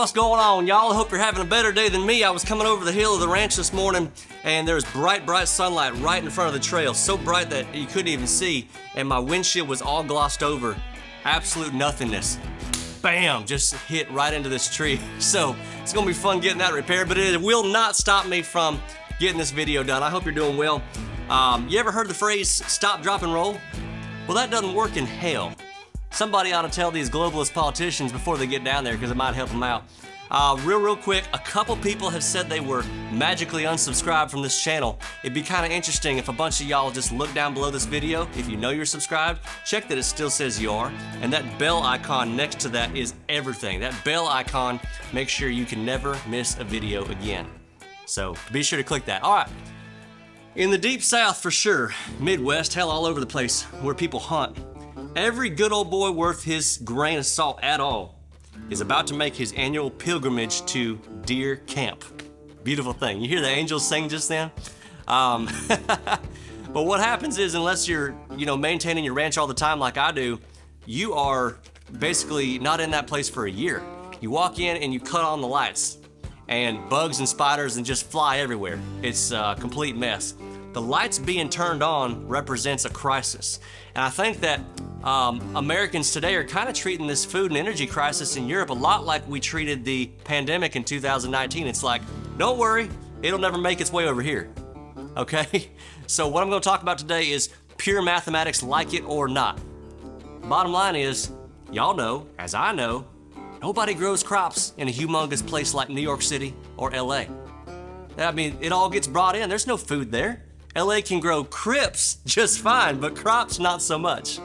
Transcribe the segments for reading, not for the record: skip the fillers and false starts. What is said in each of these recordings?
What's going on, y'all? I hope you're having a better day than me. I was coming over the hill of the ranch this morning, and there's bright sunlight right in front of the trail. So bright that you couldn't even see, and my windshield was all glossed over. Absolute nothingness. Bam! Just hit right into this tree. So it's gonna be fun getting that repaired, but it will not stop me from getting this video done. I hope you're doing well. You ever heard the phrase, stop, drop, and roll? Well, that doesn't work in hell. Somebody ought to tell these globalist politicians before they get down there, because it might help them out. Real quick, a couple people have said they were magically unsubscribed from this channel. It'd be kind of interesting if a bunch of y'all just look down below this video. If you know you're subscribed, check that it still says you are. And that bell icon next to that is everything. That bell icon makes sure you can never miss a video again. So be sure to click that. All right. In the deep south for sure, Midwest, hell, all over the place where people hunt, every good old boy worth his grain of salt at all is about to make his annual pilgrimage to deer camp. Beautiful thing. You hear the angels sing just then? But what happens is, unless you're, maintaining your ranch all the time like I do, you are basically not in that place for a year. You walk in and you cut on the lights, and bugs and spiders and just fly everywhere. It's a complete mess. The lights being turned on represents a crisis. And I think that Americans today are kind of treating this food and energy crisis in Europe a lot like we treated the pandemic in 2019. It's like, don't worry, it'll never make its way over here. Okay? So what I'm going to talk about today is pure mathematics, like it or not. Bottom line is, y'all know, as I know, nobody grows crops in a humongous place like New York City or LA. I mean, it all gets brought in. There's no food there. LA can grow crips just fine, but crops not so much.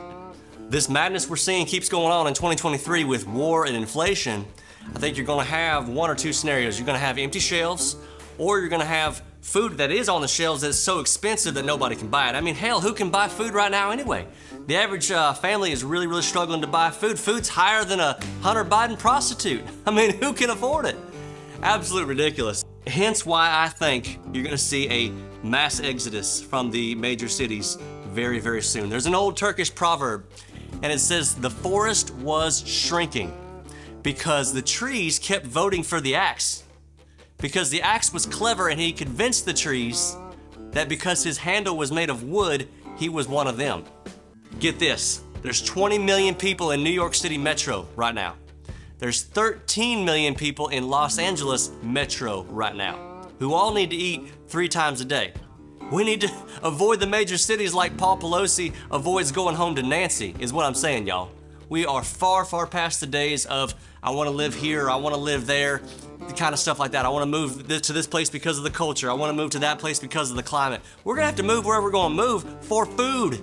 This madness we're seeing keeps going on in 2023 with war and inflation. I think you're gonna have one or two scenarios. You're gonna have empty shelves, or you're gonna have food that is on the shelves that's so expensive that nobody can buy it. I mean, hell, who can buy food right now anyway? The average family is really struggling to buy food. Food's higher than a Hunter Biden prostitute. I mean, who can afford it? Absolute ridiculous. Hence why I think you're gonna see a mass exodus from the major cities very soon. There's an old Turkish proverb, and it says the forest was shrinking because the trees kept voting for the axe. Because the axe was clever and he convinced the trees that because his handle was made of wood, he was one of them. Get this, there's 20 million people in New York City Metro right now. There's 13 million people in Los Angeles Metro right now who all need to eat 3 times a day. We need to avoid the major cities like Paul Pelosi avoids going home to Nancy, is what I'm saying, y'all. We are far past the days of, I want to live here, I want to live there, the kind of stuff like that. I want to move to this place because of the culture. I want to move to that place because of the climate. We're going to have to move wherever we're going to move for food.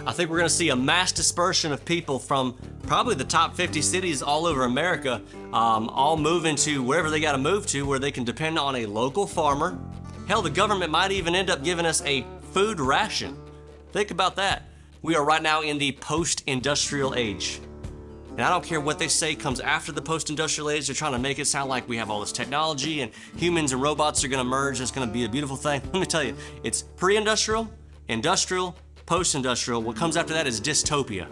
I think we're going to see a mass dispersion of people from probably the top 50 cities all over America, all moving to wherever they got to move to, where they can depend on a local farmer. Hell, the government might even end up giving us a food ration. Think about that. We are right now in the post-industrial age. And I don't care what they say comes after the post-industrial age. They're trying to make it sound like we have all this technology and humans and robots are going to merge. It's going to be a beautiful thing. Let me tell you, it's pre-industrial, industrial, post-industrial. What comes after that is dystopia.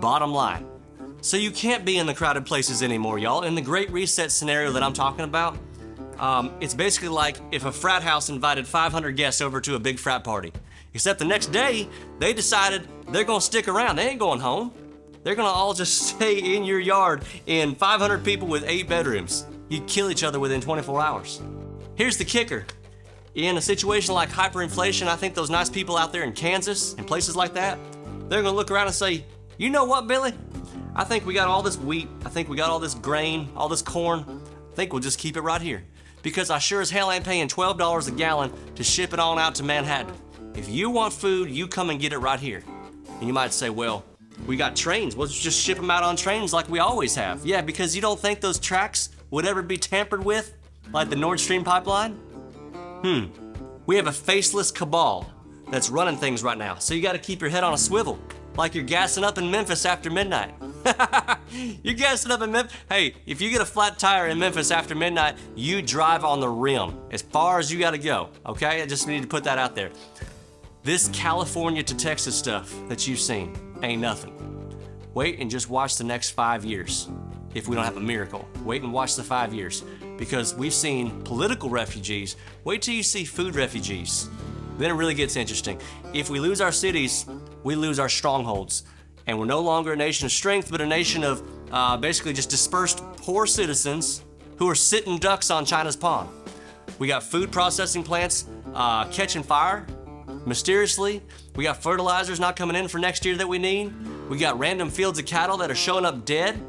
Bottom line. So you can't be in the crowded places anymore, y'all. In the Great Reset scenario that I'm talking about, it's basically like if a frat house invited 500 guests over to a big frat party. Except the next day, they decided they're gonna stick around. They ain't going home. They're gonna all just stay in your yard in 500 people with 8 bedrooms. You'd kill each other within 24 hours. Here's the kicker. In a situation like hyperinflation, I think those nice people out there in Kansas and places like that, they're gonna look around and say, you know what, Billy? I think we got all this wheat, I think we got all this grain, all this corn. I think we'll just keep it right here. Because I sure as hell ain't paying $12 a gallon to ship it on out to Manhattan. If you want food, you come and get it right here. And you might say, well, we got trains. Let's just ship them out on trains like we always have. Yeah, because you don't think those tracks would ever be tampered with, like the Nord Stream pipeline? We have a faceless cabal that's running things right now. So you gotta keep your head on a swivel, like you're gassing up in Memphis after midnight. You're gassing up in Memphis. Hey, if you get a flat tire in Memphis after midnight, you drive on the rim as far as you gotta go, okay? I just need to put that out there. This California to Texas stuff that you've seen ain't nothing. Wait and just watch the next 5 years. if we don't have a miracle. Wait and watch the 5 years, because we've seen political refugees. Wait till you see food refugees. Then it really gets interesting. If we lose our cities, we lose our strongholds. And we're no longer a nation of strength, but a nation of basically just dispersed poor citizens who are sitting ducks on China's pond. We got food processing plants catching fire mysteriously. We got fertilizers not coming in for next year that we need. We got random fields of cattle that are showing up dead.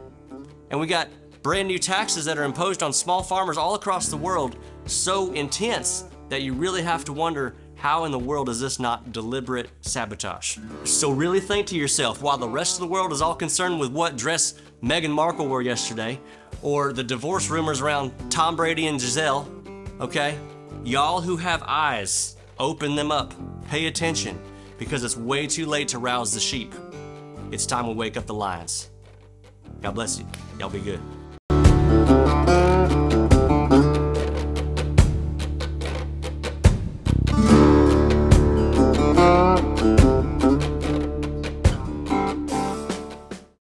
And we got brand new taxes that are imposed on small farmers all across the world, so intense that you really have to wonder, how in the world is this not deliberate sabotage? So really think to yourself, while the rest of the world is all concerned with what dress Meghan Markle wore yesterday, or the divorce rumors around Tom Brady and Giselle, okay? Y'all who have eyes, open them up, pay attention, because it's way too late to rouse the sheep. It's time we wake up the lions. God bless you. Y'all be good.